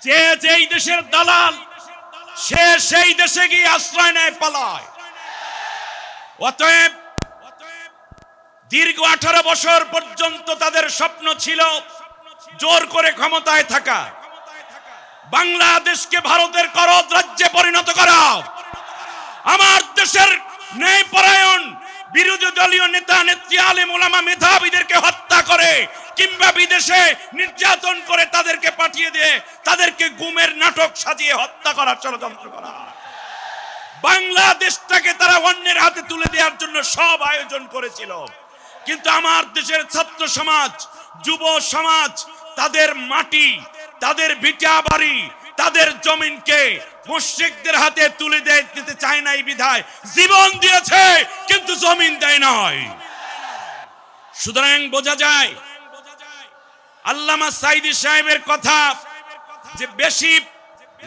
যে যেই দেশের দালাল সে সেই দেশে গিয়ে আশ্রয় নেয়, পালায়। অতএব দীর্ঘ 18 বছর পর্যন্ত তাদের স্বপ্ন ছিল জোর করে ক্ষমতায় থাকা, বাংলাদেশকে ভারতের করদ রাজ্যে পরিণত করা, আমার দেশের ন্যায়পরায়ণ বিরোধী দলীয় নেতা নেত্রী আলেম ওলামা মেধাবীদেরকে হত্যা করে কিংবা বিদেশে নির্যাতন করে তাদেরকে পাঠিয়ে দিয়ে তাদেরকে গুমের নাটক সাজিয়ে হত্যা করার ষড়যন্ত্র করা। বাংলাদেশটাকে তারা অন্যের হাতে তুলে দেওয়ার জন্য সব আয়োজন করেছিল। কিন্তু আমার দেশের ছাত্র সমাজ, যুব সমাজ তাদের মাটি, তাদের ভিটা বাড়ি, তাদের জমিনকে মুশরিকদের হাতে তুলে দিতে চায় নাই বিধায় জীবন দিয়েছে, কিন্তু জমিন দেয় নাই। সুতরাং বোঝা যায় আল্লামা সাঈদী সাহেবের কথা যে বেশি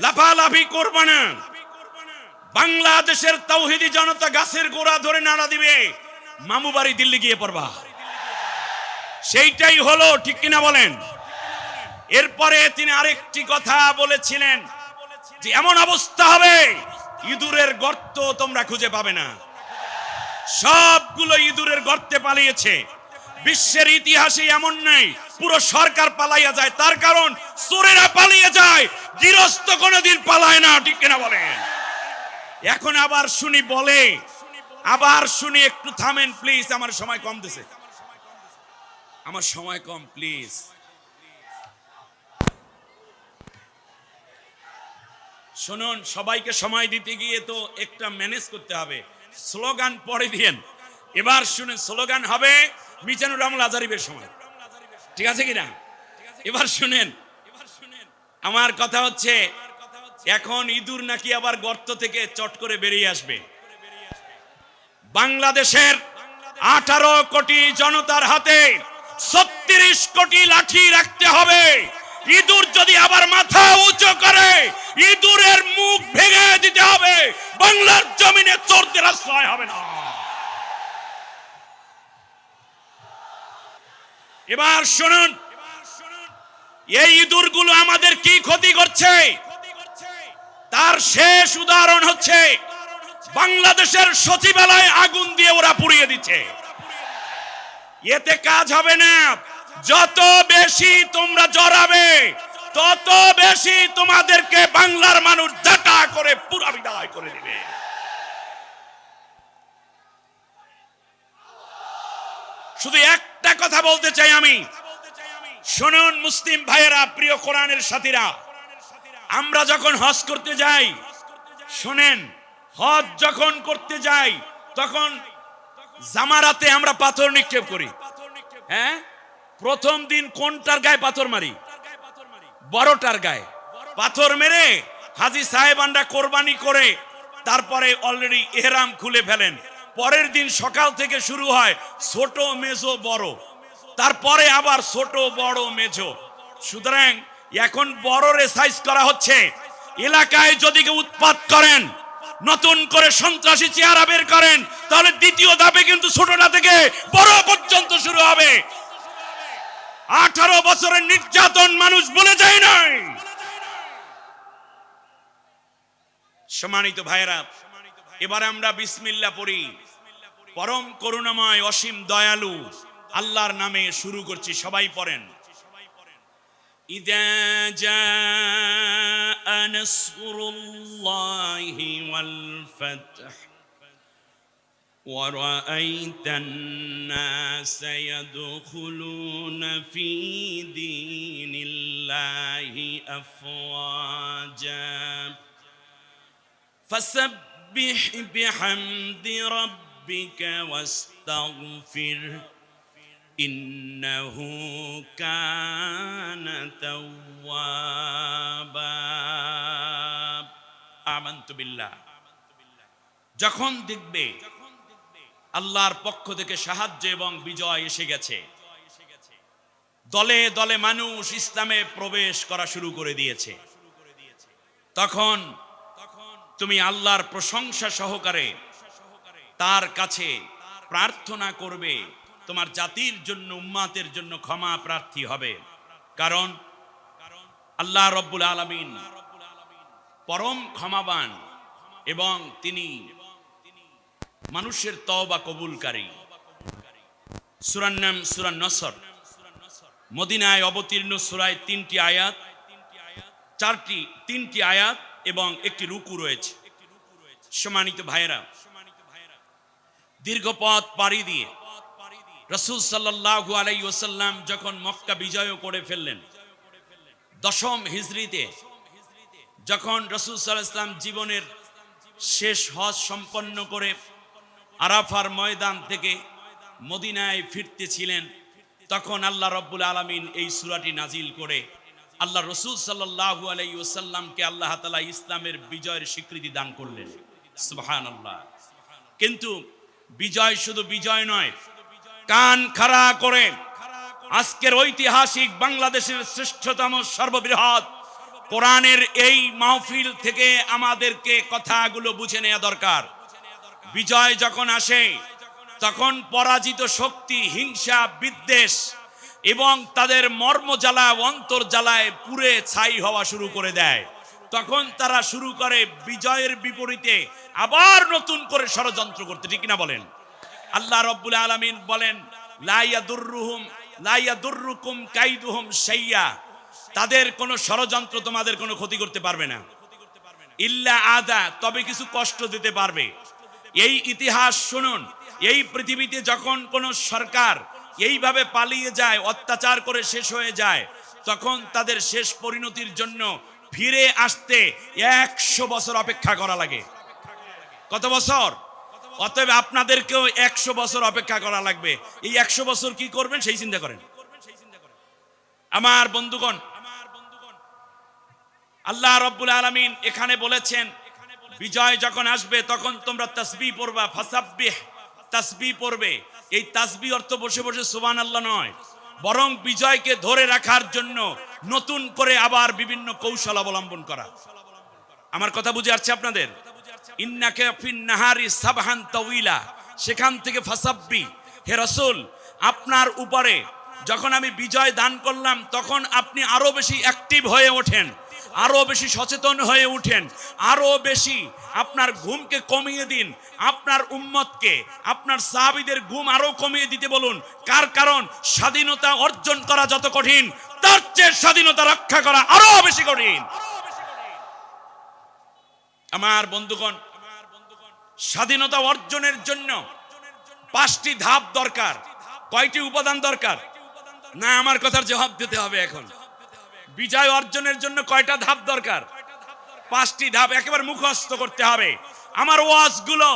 লাফালাফি করবে না, বাংলাদেশের তাওহীদি জনতা গাছের গোড়া ধরে নাড়া দিবে, মামু বাড়ি দিল্লি গিয়ে পড়বা, সেইটাই হলো। ঠিক কিনা বলেন? এরপরে তিনি আরেকটি কথা বলেছিলেন যে এমন অবস্থা হবে ইঁদুরের গর্ত তোমরা খুঁজে পাবে না। সবগুলো ইঁদুরের গর্তে পালিয়েছে। বিশ্বের ইতিহাসে এমন নাই পুরো সরকার পালাইয়া যায়, তার কারণ চোরেরা পালিয়ে যায়, গৃহস্থ কোনোদিন পালায় না। ঠিক কিনা বলেন? এখন আবার শুনি বলে, আবার শুনি, একটু থামেন প্লিজ, আমার সময় কম দিছে, আমার সময় কম, প্লিজ। শুনুন, সবাইকে সময় দিতে গিয়ে তো একটা ম্যানেজ করতে হবে। স্লোগান পরে দিয়েন। এবার শুনেন, স্লোগান হবে মিজানুর রহমান আজারিবের সময়, ঠিক আছে কিনা? এবার শুনেন, আমার কথা হচ্ছে এখন ইঁদুর নাকি আবার গর্ত থেকে চট করে বেরিয়ে আসবে। বাংলাদেশের 18 কোটি জনতার হাতে 36 কোটি লাঠি রাখতে হবে। ইঁদুর যদি আবার মাথা উঁচু করে ইঁদুরের মুখ ভেঙে দিতে হবে। বাংলার জমিনে চোরদের আশ্রয় হবে না। এবার শুনুন, এই ইঁদুরগুলো আমাদের কি ক্ষতি করছে তার শেষ উদাহরণ হচ্ছে বাংলাদেশের সচিবালয় আগুন দিয়ে ওরা পুড়িয়ে দিচ্ছে। এতে কাজ হবে না। যত বেশি তোমরা জড়াবে তত বেশি তোমাদেরকে বাংলার মানুষ জাটা করে পুরা বিদায় করে দিবে। শুধু একটা কথা বলতে চাই আমি, শুনুন মুসলিম ভাইয়েরা, প্রিয় কোরআনের সাথীরা, আমরা যখন হজ করতে যাই, শুনেন, হজ যখন করতে যাই তখন জামারাতে আমরা পাথর নিক্ষেপ করি। হ্যাঁ, প্রথম দিন কোনটার গায়ে পাথর মারি? বড়টার গায়ে পাথর মেরে হাজী সাহেবানরা কোরবানি করে তারপরে অলরেডি ইহরাম খুলে ফেলেন। পরের দিন সকাল থেকে শুরু হয় ছোট মেজো বড়, তারপরে আবার ছোট বড় মেজো। সুতরাং এখন বড়রে সাইজ করা হচ্ছে। এলাকায় যদি কেউ উৎপাত করেন, নতুন করে সন্ত্রাসী চেহারা বের করেন, তাহলে দ্বিতীয় ধাপে কিন্তু ছোটটা থেকে বড় পর্যন্ত শুরু হবে। 18 বছরের নির্যাতন মানুষ বলে যায় নাই। সম্মানিত ভাইরা, এবারে আমরা বিসমিল্লাহ পড়ি। পরম করুণাময় অসীম দয়ালু আল্লাহর নামে শুরু করছি, সবাই পড়েন। ইযা জাআ নাসরুল্লাহি ওয়াল ফাতহ ওয়া রাআইতান নাসা ইয়াদখুলুনা ফি দীনিল্লাহি আফওয়াজা ফাসাব্বিহ বিহামদি রাব্বিকা ওয়াস্তাগফির ইন্নাহু কানা তাওয়াবা। আমানতু বিল্লাহ। যখন দেখবে আল্লাহর পক্ষ থেকে সাহায্য এবং বিজয় এসে গেছে, দলে দলে মানুষ ইসলামে প্রবেশ করা শুরু করে দিয়েছে, তখন তুমি আল্লাহর প্রশংসা সহকারে তার কাছে প্রার্থনা করবে, তোমার জাতির জন্য, উম্মাতের জন্য ক্ষমা প্রার্থী হবে। কারণ আল্লাহ রাব্বুল আলামিন পরম ক্ষমাবান এবং তিনি মানুষের তওবা কবুলকারী। সূরার নাম সূরা নসর, মদিনায় অবতীর্ণ সূরায় তিনটি আয়াত এবং একটি রুকু রয়েছে। সম্মানিত ভাইয়েরা, দীর্ঘ পথ পাড়ি দিয়ে রাসূল সাল্লাল্লাহু আলাইহি ওয়াসাল্লাম যখন মক্কা বিজয় করে ফেললেন, 10ম হিজরিতে যখন রাসূল সাল্লাল্লাহু আলাইহি ওয়াসাল্লাম জীবনের শেষ হজ সম্পন্ন করে আরাফার ময়দান থেকে মদিনায় ফিরতেছিলেন, তখন আল্লাহ রাব্বুল আলামিন এই সূরাটি নাজিল করে আল্লাহ রাসূল সাল্লাল্লাহু আলাইহি ওয়াসাল্লামকে আল্লাহ তাআলা ইসলামের বিজয়ের স্বীকৃতি দান করলেন। সুবহানাল্লাহ। কিন্তু বিজয় শুধু বিজয় নয়, কান খাড়া করে আজকের ঐতিহাসিক বাংলাদেশের শ্রেষ্ঠতম সর্ববৃহৎ কোরআনের এই মাহফিল থেকে আমাদেরকে কথাগুলো বুঝে নেওয়া দরকার। বিজয় যখন আসে তখন পরাজিত শক্তি হিংসা বিদ্বেষ এবং তাদের মর্মজ্বালা অন্তর জ্বালায় পুড়ে ছাই হওয়া শুরু করে দেয়। তখন তারা শুরু করে বিজয়ের বিপরীতে আবার নতুন করে ষড়যন্ত্র করতে, ঠিক না বলেন? আল্লাহ রাব্বুল আলামিন বলেন, লা ইয়াদুররুকুম কাইদুহুম শাইয়া, তাদের কোনো ষড়যন্ত্র তোমাদের কোনো ক্ষতি করতে পারবে না। ইল্লা আদা, তবে কিছু কষ্ট দিতে পারবে। এই ইতিহাস শুনুন, এই পৃথিবীতে যখন কোনো সরকার এইভাবে পালিয়ে যায়, অত্যাচার করে শেষ হয়ে যায়, তখন তাদের শেষ পরিণতির জন্য ফিরে আসতে 100 বছর অপেক্ষা করা লাগে। কত বছর? অতএব আপনাদেরকেও 100 বছর অপেক্ষা করা লাগবে। এই 100 বছর কি করবেন সেই চিন্তা করেন। আমার বন্ধুগণ, আল্লাহ রাব্বুল আলামিন এখানে বলেছেন, বিজয় যখন আসবে তখন তোমরা তাসবিহ পড়বা, ফাসাব্বিহ, তাসবিহ পড়বে। এই তাসবিহ অর্থ বসে বসে সুবহানাল্লাহ নয়, বরং বিজয়কে ধরে রাখার জন্য নতুন করে আবার বিভিন্ন কৌশল অবলম্বন করা। আমার কথা বুঝে আসছে আপনাদের? ইন্নাকা ফিন নাহারি সাবহান তাওয়িলা, সেখান থেকে ফাসাব্বি, হে রাসূল আপনার উপরে যখন আমি বিজয় দান করলাম তখন আপনি আরো বেশি অ্যাক্টিভ হয়ে ওঠেন, আরো বেশি সচেতন হয়ে উঠেন, আরো বেশি আপনার ঘুমকে কমিয়ে দিন, আপনার উম্মতকে আপনার সাহাবীদের ঘুম আরো কমিয়ে দিতে বলুন। কারণ স্বাধীনতা অর্জন করা যত কঠিন, তার চেয়ে স্বাধীনতা রক্ষা করা আরো বেশি কঠিন। আমার বন্ধুগণ, স্বাধীনতা অর্জনের জন্য 5টি ধাপ দরকার। কয়টি উপাদান দরকার? না, আমার কথার জবাব দিতে হবে এখন। বিজয় অর্জনের জন্য কয়টা ধাপ দরকার? 5টি ধাপ একেবারে মুখস্থ করতে হবে। আমার ওয়াজগুলো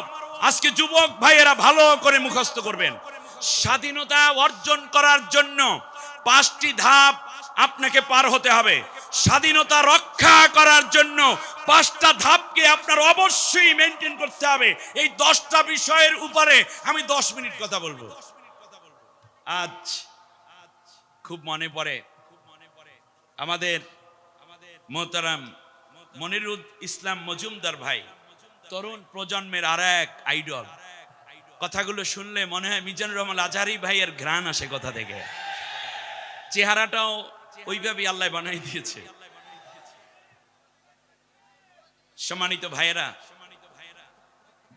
আজকে যুবক ভাইয়েরা ভালো করে মুখস্থ করবেন। স্বাধীনতা অর্জন করার জন্য 5টি ধাপ আপনাকে পার হতে হবে। স্বাধীনতা রক্ষা করার জন্য 5টা ধাপকে আপনার অবশ্যই মেনটেন করতে হবে। এই 10টা বিষয়ের উপরে আমি 10 মিনিট কথা বলবো। আজ খুব মনে পড়ে আমাদের মোহতারাম মনিরুল ইসলাম মজুমদার ভাই, তরুণ প্রজন্মের আর এক আইডল। কথাগুলো শুনলে মনে হয় মিজানুর রহমান আজহারি ভাইয়ের ঘ্রাণ আসে কথা থেকে। চেহারাটাও ওইভাবেই আল্লাহ বানাই দিয়েছে। সম্মানিত ভাইয়েরা,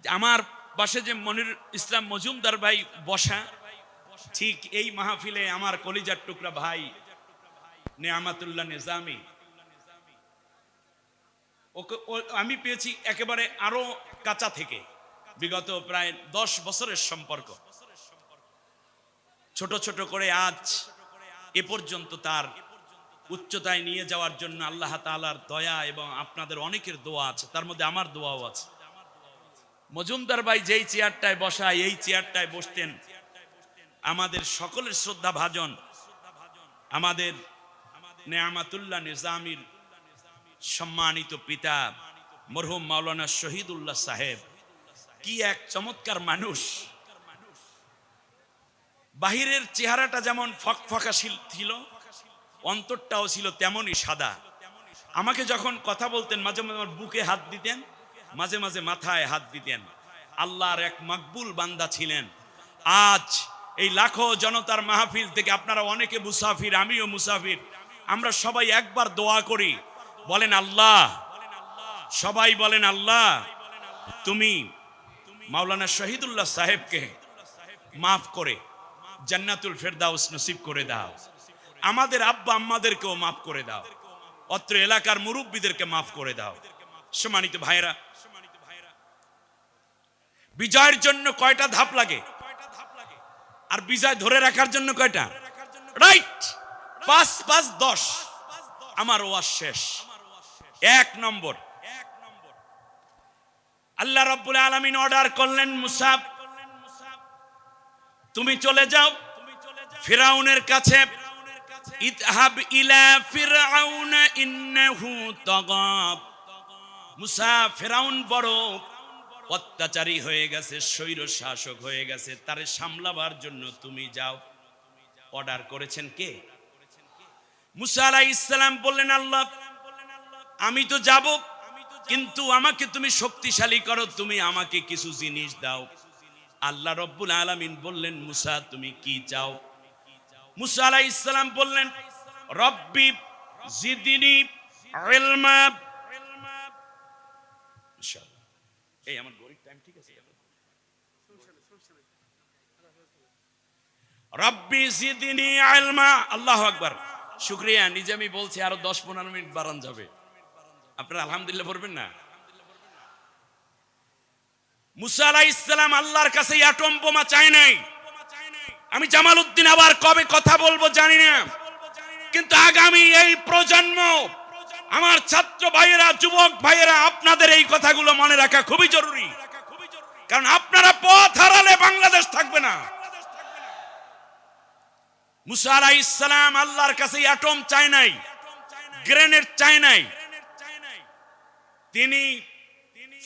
আমার পাশে যে মনিরুল ইসলাম মজুমদার ভাই বসা, ঠিক এই মাহফিলে আমার কলিজার টুকরা ভাই নেয়ামাতুল্লাহ নিজামী, ওকে আমি পেয়েছি একেবারে আরো কাঁচা থেকে, বিগত প্রায় 10 বছরের সম্পর্ক। ছোট ছোট করে আজ এ পর্যন্ত তার উচ্চতায় নিয়ে যাওয়ার জন্য আল্লাহ তাআলার দয়া এবং আপনাদের অনেকের দোয়া আছে, তার মধ্যে আমার দোয়াও আছে। মজুমদার ভাই যেই চেয়ারটায় বসায়, এই চেয়ারটায় বসতেন আমাদের সকলের শ্রদ্ধা ভাজন আমাদের নেয়ামাতুল্লাহ নিজামীর সম্মানিত পিতা মরহুম মাওলানা শহীদুল্লাহ সাহেব। কি এক চমৎকার মানুষ! বাহিরের চেহারাটা যেমন ফকফকা ছিল, অন্তরটাও ছিল তেমনই সাদা। আমাকে যখন কথা বলতেন মাঝে মাঝে আমার বুকে হাত দিতেন, মাঝে মাঝে মাথায় হাত দিতেন। আল্লাহর এক মকবুল বান্দা ছিলেন। আজ এই লাখো জনতার মাহফিল থেকে আপনারা অনেকে মুসাফির, আমিও মুসাফির, আমরা সবাই একবার দোয়া করি, বলেন আল্লাহ, সবাই বলেন আল্লাহ তুমি মাওলানা শহীদুল্লাহ সাহেবকে মাফ করে জান্নাতুল ফেরদাউস নসিব করে দাও, আমাদের আব্বা আম্মাদেরকেও মাফ করে দাও, অত্র এলাকার মুরব্বীদেরকে মাফ করে দাও। সম্মানিত ভাইরা, বিজয়ের জন্য কয়টা ধাপ লাগে আর বিজয় ধরে রাখার জন্য কয়টা? রাইট, 5 5 10। আমার ওয়াজ শেষ। 1 নম্বর, আল্লাহ রাব্বুল আলামিন অর্ডার করলেন, মুসা তুমি চলে যাও ফিরাউনের কাছে, ইযহাব ইলা ফিরআউনা ইন্নাহু তাগা। মুসা, ফিরাউন বড় অত্যাচারী হয়ে গেছে, স্বৈর শাসক হয়ে গেছে, তারে সামলাবার জন্য তুমি যাও। অর্ডার করেছেন কে? মুসা আলাইহিস সালাম বললেন, আল্লাহ আমি তো যাব, কিন্তু আমাকে তুমি শক্তিশালী করো, তুমি আমাকে কিছু জিনিস দাও। আল্লাহ রাব্বুল আলামিন বললেন, মুসা তুমি কি চাও? মুসা আলাইহিস সালাম বললেন, রব্বি জিদনি ইলমা। ইনশাআল্লাহ এই আমার গরিব টাইম ঠিক আছে? রব্বি জিদনি ইলমা। আল্লাহু আকবার। শুকরিয়া, নিজে আমি বলছি আরো 10-15 মিনিট বাড়ান যাবে, আপনারা আলহামদুলিল্লাহ পড়বেন না? মুসা আলাইহিস সালাম আল্লাহর কাছে অ্যাটম বোমা চাই নাই। আমি জামালউদ্দিন আবার কবে কথা বলবো জানি না, কিন্তু আগামী এই প্রজন্ম, আমার ছাত্র ভাইয়েরা, যুবক ভাইয়েরা, আপনাদের এই কথাগুলো মনে রাখা খুবই জরুরি, কারণ আপনারা পথ হারালে বাংলাদেশ থাকবে না। মুসা আলাইহিস সালাম আল্লাহর কাছে অ্যাটম চাই নাই, গ্রেনেড চাই নাই, তিনি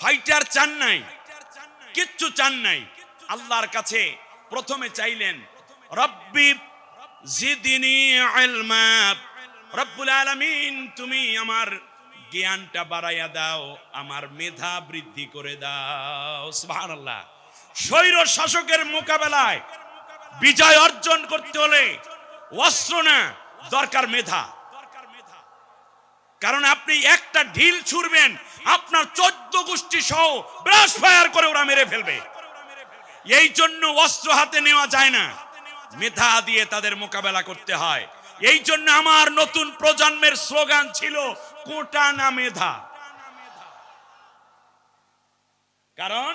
ফাইটার চান নাই, কিচ্ছু চান নাই। আল্লাহর কাছে প্রথমে চাইলেন, রব্বি জিদনি ইলমা। রব্বুল আলামিন তুমি আমার জ্ঞানটা বাড়াইয়া দাও, আমার মেধা বৃদ্ধি করে দাও। সুবহানাল্লাহ। স্বৈর শাসকের মোকাবেলায় বিজয় অর্জন করতে হলে অস্ত্র না, দরকার মেধা। কারণ আপনি একটা ঢিল ছুড়বেন, আপনার 14 গোষ্ঠী সহ ব্রাশ ফায়ার করে ওরা মেরে ফেলবে। এই জন্য অস্ত্র হাতে নেওয়া যায় না, মেধা দিয়ে তাদের মোকাবেলা করতে হয়। এই জন্য আমার নতুন প্রজন্মের স্লোগান ছিল, কোটা না মেধা। কারণ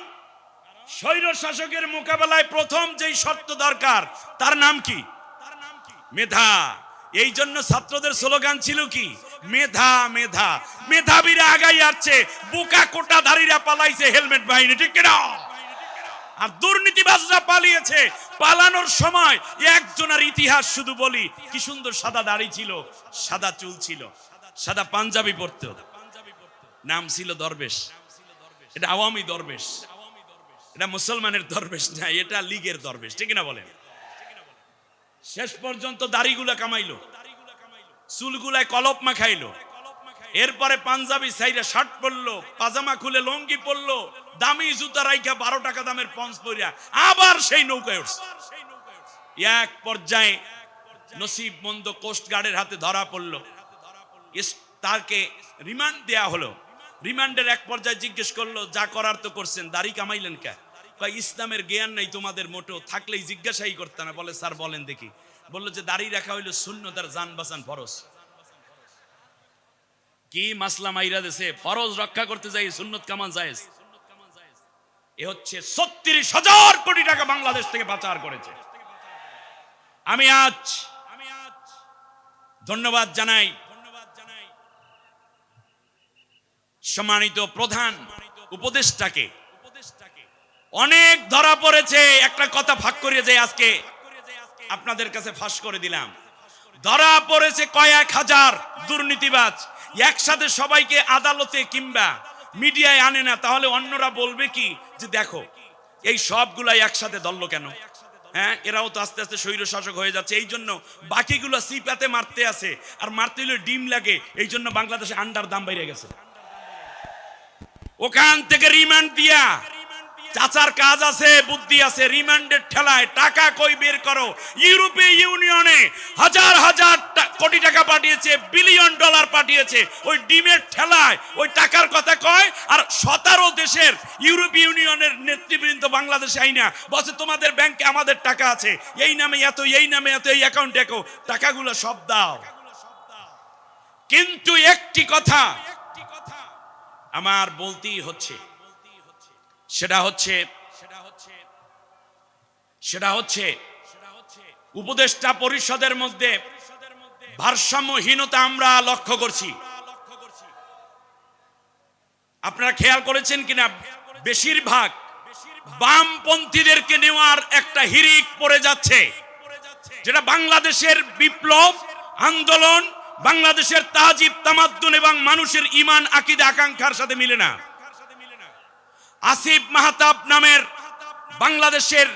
স্বৈর শাসকের মোকাবেলায় প্রথম যেই শর্ত দরকার, তার নাম কি? মেধা। এই জন্য ছাত্রদের স্লোগান ছিল কি? মেধা মেধা। মেধাবীরা আগাই আসছে, বোকা কোটাধারীরা পালাইছে হেলমেট বাহিনী, ঠিক কিনা? আর দুর্নীতিবাজরা পালিয়েছে। পালানোর সময় একজনের ইতিহাস শুধু বলি, কি সুন্দর সাদা দাড়ি ছিল, সাদা চুল ছিল, সাদা পাঞ্জাবি পরত, নাম ছিল দরবেশ। এটা আওয়ামী দরবেশ, এটা মুসলমানের দরবেশ না, এটা লীগের দরবেশ, ঠিক না বলেন? শেষ পর্যন্ত দাড়িগুলা কামাইলো, চুলগুলায় কলপ মাখাইলো, এরপরে পাঞ্জাবি সাইরা শার্ট পরলো, পাজামা খুলে লঙ্গি পরলো, দামি জুতা রাইখা 12 টাকা দামের পঞ্চ পরিয়া আবার সেই নৌকায় উঠছে। এক পর্যায়ে নসিব মন্দ কোস্ট গার্ডের হাতে ধরা পড়লো, তাকে রিমান্ড দেয়া হলো। রিমান্ডের এক পর্যায়ে জিজ্ঞেস করলো, যা করার তো করছেন, দাড়ি কামাইলেন কে? কয় ইসলামের জ্ঞান নাই তোমাদের মোটো, থাকলেই জিজ্ঞাসাই করতে না। বলে স্যার বলেন দেখি। বললো যে দাড়ি রাখা হইলো সুন্নত আর জান বাঁচান ফরজ। কি মাসলা মাইরা দেশে, ফরজ রক্ষা করতে যাই সুন্নত কামান জায়েজ। এ হচ্ছে 36,000 কোটি টাকা বাংলাদেশ থেকে পাচার করেছে। আমি আজ ধন্যবাদ জানাই সম্মানিত প্রধান উপদেষ্টাকে। অনেক ধরা পড়েছে, একটা কথা ভাগ করিয়ে যায় আজকে আপনাদের কাছে ফাঁস করে দিলাম। ধরা পড়েছে কয়েক হাজার দুর্নীতিবাজ, একসাথে সবাইকে আদালতে কিংবা মিডিয়ায় আনে না, তাহলে অন্যরা বলবে কি যে দেখো এই সবগুলাই একসাথে ধরলো কেন? হ্যাঁ, এরাও তো আস্তে আস্তে স্বৈর শাসক হয়ে যাচ্ছে। এই জন্য বাকিগুলো সিপাতে মারতে আছে, আর মারতে হলে ডিম লাগে। এই জন্য বাংলাদেশে আন্ডার দাম বেড়ে গেছে। ওখান থেকে রিমান্ড দিয়া চাচার কাজ আছে, বুদ্ধি আছে, রিমান্ডের ঠেলায় টাকা কই বের করো। ইউরোপীয় ইউনিয়নে হাজার হাজার কোটি টাকা পাঠিয়েছে, বিলিয়ন ডলার পাঠিয়েছে, ওই ডিমের ঠেলায় ওই টাকার কথা কয়। আর 17 দেশের ইউরোপীয় ইউনিয়নের নেতৃবৃন্দ বাংলাদেশে আইনা বলছে তোমাদের ব্যাংকে আমাদের টাকা আছে, এই নামে এত, এই নামে এত, এই অ্যাকাউন্টে এত, টাকাগুলো সব দাও। কিন্তু একটি কথা আমার বলতেই হচ্ছে, সেটা হচ্ছে উপদেষ্টা পরিষদের মধ্যে ভারসাম্যহীনতা আমরা লক্ষ্য করছি। আপনারা খেয়াল করেছেন কিনা, বেশিরভাগ বামপন্থীদেরকে নেওয়ার একটা হিড়িক পড়ে যাচ্ছে, যেটা বাংলাদেশের বিপ্লব আন্দোলন, বাংলাদেশের তাজিব তামাদ্দুন এবং মানুষের ঈমান আকীদা আকাঙ্ক্ষার সাথে মিলে না। আসিফ মাহতাব নামের বাংলাদেশের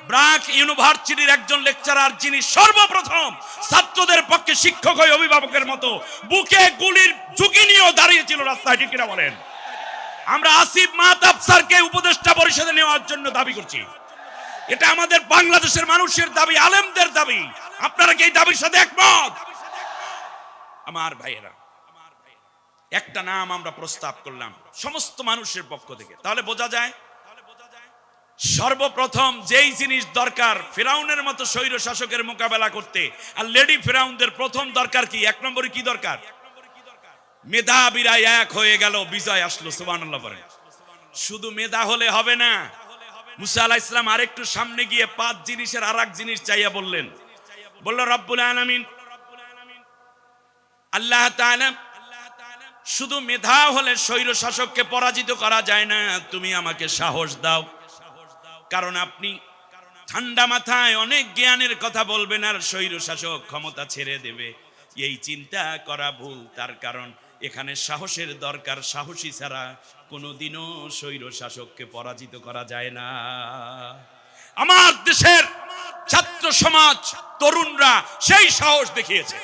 ব্র্যাক ইউনিভার্সিটির একজন লেকচারার, যিনি সর্বপ্রথম ছাত্রদের পক্ষে শিক্ষক হয়ে অভিভাবকের মতো বুকে গুলির ঝুঁকি নিয়েও দাঁড়িয়েছিল রাস্তায়, ঠিক কিনা বলেন? আমরা আসিফ মাহতাব স্যারকে উপদেষ্টা পরিষদে নেওয়ার জন্য দাবি করছি। এটা আমাদের বাংলাদেশের মানুষের দাবি, আলেমদের দাবি। আপনারা কি এই দাবির সাথে একমত? আমার ভাইয়েরা, একটা নাম আমরা প্রস্তাব করলাম সমস্ত মানুষের পক্ষ থেকে, তাহলে বোঝা যায় সর্বপ্রথম যেই জিনিস দরকার ফিরাউনের মতো স্বৈর শাসকের মোকাবেলা করতে, আর লেডি ফিরাউনদের প্রথম দরকার কি? এক নম্বরে কি দরকার? মেধাবীরা এক হয়ে গেল, বিজয় আসলো। সুবহানাল্লাহ বলেন। শুধু মেধা হলে হবে না। মুসা আলাইহিস সালাম আরেকটু সামনে গিয়ে 5 জিনিসের আরেক জিনিস চাইয়া বললেন। বলল রব্বুল আলামিন, আল্লাহ তাআলা, শুধু মেধা হলে স্বৈর শাসককে পরাজিত করা যায় না, তুমি আমাকে সাহস দাও। কারণ আপনি ঠান্ডা মাথায় অনেক জ্ঞানের কথা বলবেন আর স্বৈর শাসক ক্ষমতা ছেড়ে দেবে, এই চিন্তা করা ভুল। তার কারণ এখানে সাহসের দরকার, সাহসী ছাড়া কোনোদিনও স্বৈর শাসককে পরাজিত করা যায় না। আমার দেশের ছাত্র সমাজ, তরুণরা সেই সাহস দেখিয়েছে।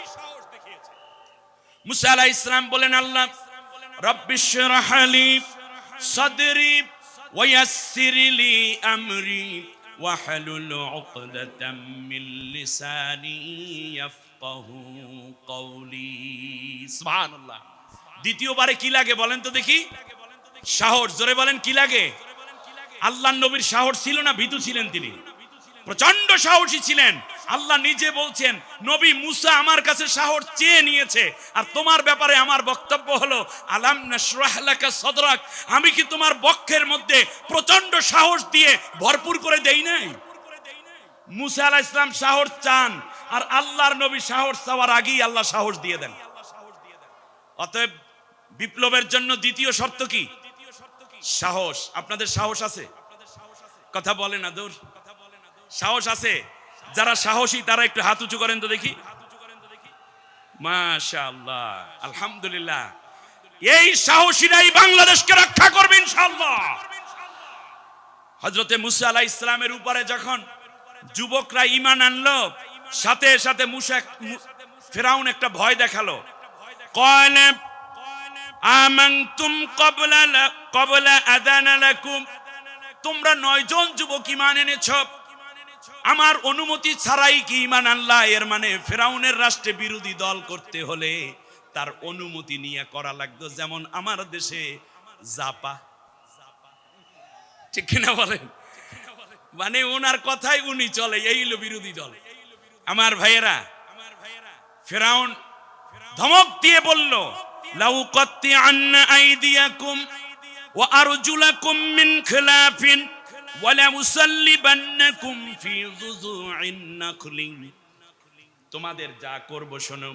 মুসা আলাইহিস সালাম বলেন, আল্লাহ রব্বিশরাহ লি সাদরি ওয়া ইয়াসসির লি আমরি ওয়াহলুল উকদাতাম মিন লিসানি ইয়াফকাহু কওলি। সুবহানাল্লাহ। দ্বিতীয়বারে কি লাগে বলেন তো দেখি? সাহস। জোরে বলেন, কি লাগে? আল্লাহর নবীর সাহস ছিল না, ভীতু ছিলেন তিনি? প্রচন্ড সাহসী ছিলেন। আল্লাহ নিজে বলছেন, নবী মুসা আমার কাছে সাহস চেয়ে নিয়েছে, আর তোমার ব্যাপারে আমার বক্তব্য হলো আলাম নাশরাহ লাকা সাদরাক, আমি কি তোমার বক্ষের মধ্যে প্রচন্ড সাহস দিয়ে ভরপুর করে দেই নাই? মুসা আলাইহিস সালাম সাহস চান, আর আল্লাহর নবী সাহস চাওয়ার আগেই আল্লাহ সাহস দিয়ে দেন। অতএব বিপ্লবের জন্য দ্বিতীয় শর্ত কি? সাহস। আপনাদের সাহস আছে? কথা বলে না, দূর। সাহস আছে? যারা সাহসী তারা একটু হাত উঁচু করেন তো দেখি। মাশাআল্লাহ, আলহামদুলিল্লাহ। এই সাহসীরাই বাংলাদেশকে রক্ষা করবে ইনশাআল্লাহ। হযরতে মুসা আলাইহিস সালামের উপরে যখন যুবকরা ঈমান আনলো, সাথে সাথে ফিরাউন একটা ভয় দেখালো। ক্বালা আমানতুম ক্বাবলা আযানা লাকুম, তোমরা 9 জন যুবক ঈমান এনেছো আমার অনুমতি ছাড়াই কি ঈমান আনলা? এর মানে ফিরাউনের রাষ্ট্রে বিরোধী দল করতে হলে তার অনুমতি নিয়ে করা লাগতো, যেমন আমার দেশে জাপা, ঠিক কিনা বলেন? মানে ওনার কথাই উনি চলে, এই হলো বিরোধী দল। আমার ভাইয়েরা, ফিরাউন ধমক দিয়ে বলল, লাউ কাত্তিআন্না আইদিয়াকুম ওয়া আরজুলাকুম মিন খিলাফিন ওয়ালা মুসাল্লিবান্নাকুম ফি যুযু'ইন নাখলিন। তোমাদের যা করব শোনো,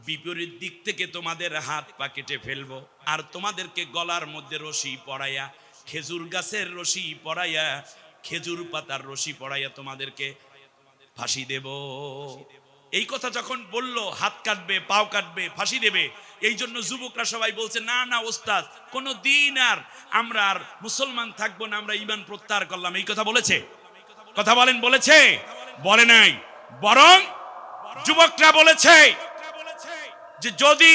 বিপরীত দিক থেকে তোমাদের হাত পা কেটে ফেলবো, আর তোমাদেরকে গলার মধ্যে রশি পরাইয়া, খেজুর গাছের রশি পরাইয়া, খেজুর পাতার রশি পরাইয়া তোমাদেরকে ফাঁসি দেব। এই কথা যখন বলল, হাত কাটবে, পাও কাটবে, ফাঁসি দেবে, এই জন্য যুবকরা সবাই বলছে, না না ওস্তাদ, কোন দিন আর আমরা আর মুসলমান থাকবো না, আমরা ঈমান প্রত্যাহার করলাম। এই কথা বলেছে? কথা বলেন, বলেছে? বলে নাই। বরং যুবকরা বলেছে যে যদি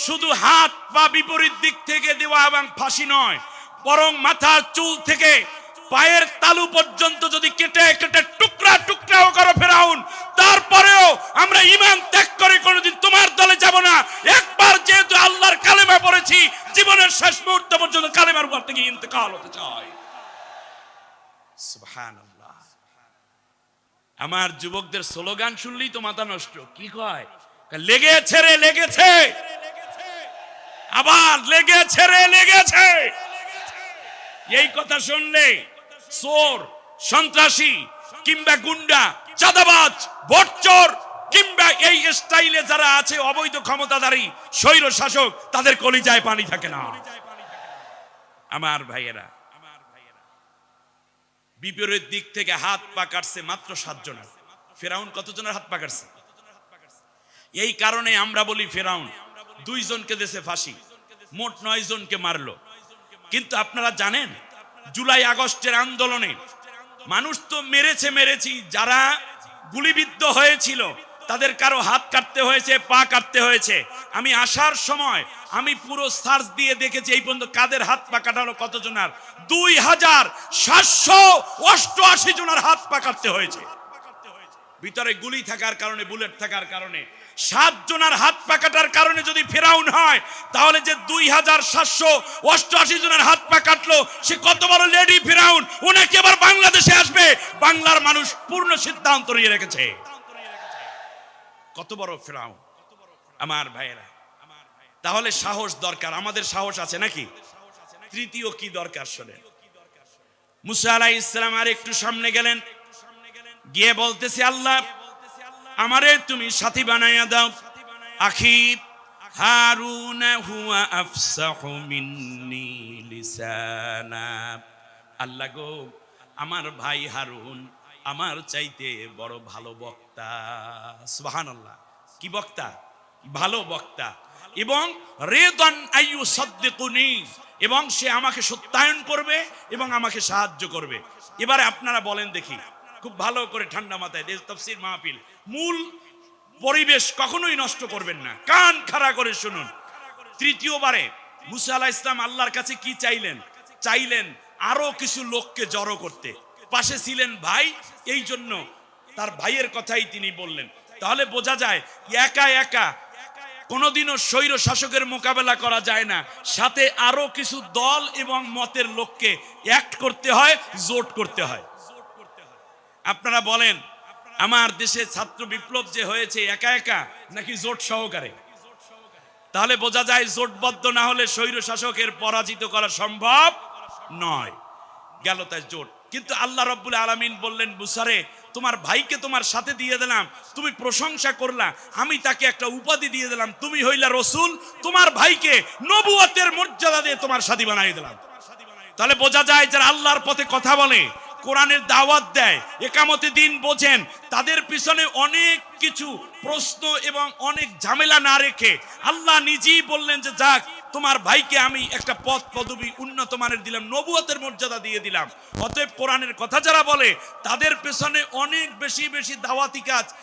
শুধু হাত পা বিপরীত দিক থেকে দেওয়া এবং ফাঁসি নয়, বরং মাথার চুল থেকে পায়ের তালু পর্যন্ত যদি কেটে কেটে টুকরা টুকরাও করো ফেরাউন, তারপরেও আমরা ঈমান ত্যাগ করে কোনোদিন তোমার দলে যাব না। একবার যেহেতু আল্লাহর কালেমা পড়েছি, জীবনের শেষ মুহূর্ত পর্যন্ত কালেমার উপর থেকে ইন্তেকাল হতে চাই। সুবহানাল্লাহ। আমার যুবকদের স্লোগান শুনলেই তো মাথা নষ্ট। কি কয়? লেগেছে রে লেগেছে, আবার লেগেছে রে লেগেছে। এই কথা শুনলে চোর, সন্ত্রাসী কিংবা গুন্ডা, চাঁদাবাজ, ভোটচোর কিংবা এই স্টাইলে যারা আছে অবৈধ ক্ষমতাধারী স্বৈর শাসক, তাদের কলিজায় পানি থাকে না। আমার ভাইয়েরা, বিপরীত দিক থেকে হাত পা কাটছে মাত্র 7 জনের। ফেরাউন কতজনের হাত পা কাটছে? এই কারণে আমরা বলি ফেরাউন 2 জনকে দেশে ফাঁসি, মোট 9 জনকে মারলো। কিন্তু আপনারা জানেন জুলাই আগস্টের আন্দোলনে মানুষ তো মেরেছি, যারা গুলিবিদ্ধ হয়েছিল তাদের কারো হাত কাটতে হয়েছে, পা কাটতে হয়েছে। আমি আসার সময় আমি পুরো সার্চ দিয়ে দেখেছি এই পর্যন্ত কাদের হাত পা কাটালো কতজনের, 2788 জনের হাত পা কাটতে হয়েছে। ভিতরে গুলি থাকার কারণে, বুলেট থাকার কারণে 7 জনের হাত পা কাটার কারণে যদি ফেরাউন হয়, তাহলে যে 2788 জনের হাত পা কাটলো সে কত বড় লেডি ফেরাউন। ওনাকে আবার বাংলাদেশে আসবে, বাংলার মানুষ পূর্ণ সিদ্ধান্ত নিয়ে রেখেছে। কত বড় ফেরাউন আমার ভাইয়েরা। তাহলে সাহস দরকার, আমাদের সাহস আছে নাকি? তৃতীয় কি দরকার শোনেন। মুসা আলাইহিস সালাম আর একটু সামনে গেলেন, গিয়ে বলতেছে, আল্লাহ আমারে তুমি সাথী বানাইয়া দাও। আখি হারুন হুয়া আফসাহু মিন্নি লিসানা। আল্লাহ গো, আমার ভাই হারুন আমার চাইতে বড় ভালো বক্তা। সুবহানাল্লাহ। কি বক্তা? ভালো বক্তা। এবং রেদান আইয়ু সাদ্দিকুনি, এবং সে আমাকে সত্যায়ন করবে এবং আমাকে সাহায্য করবে। এবারে আপনারা বলেন দেখি, খুব ভালো করে ঠান্ডা মাথায়, তাফসীর মাহফিল, মূল পরিবেশ কখনোই নষ্ট করবেন না, কান খাড়া করে শুনুন। তৃতীয়বারে মুসা আলাইহিস সালাম আল্লাহর কাছে কি চাইলেন? চাইলেন আরো কিছু লোককে জড়ো করতে। পাশে ছিলেন ভাই, এই জন্য তার ভাইয়ের কথাই তিনি বললেন। তাহলে বোঝা যায় একা একা কোনোদিনও স্বৈর শাসকের মোকাবেলা করা যায় না, সাথে আরো কিছু দল এবং মতের লোককে অ্যাক্ট করতে হয়, জোট করতে হয়। আপনারা বলেন আমার দেশে ছাত্র বিপ্লব যে হয়েছে একা একা নাকি জোট সহকারে? তাহলে বোঝা যায় জোটবদ্ধ না হলে স্বৈর শাসকের পরাজিত করা সম্ভব নয়। গেল তাই জোট। কিন্তু আল্লাহ রাব্বুল আলামিন বললেন, মুসারে তোমার ভাইকে তোমার সাথে দিয়ে দিলাম, তুমি প্রশংসা করলা, আমি তাকে একটা উপাধি দিয়ে দিলাম, তুমি হইলা রসুল, তোমার ভাইকে নবুয়তের মর্যাদা দিয়ে তোমার সাথী বানাই দিলাম। তাহলে বোঝা যায় যারা আল্লাহর পথে কথা বলে, কোরআনের দাওয়াত দেয়, একামতে দিন বোঝেন, তাদের পিছনে অনেক কিছু প্রশ্ন এবং অনেক ঝামেলা না রেখে আল্লাহ নিজেই বললেন যে যাক, তোমার ভাইকে আমি একটা পদ পদবি উন্নত মানের দিলাম, নবুয়তের মর্যাদা দিয়ে দিলাম। অতএব কোরআনের কথা যারা বলে তাদের পেছনে অনেক বেশি বেশি দাওয়াতি কাজ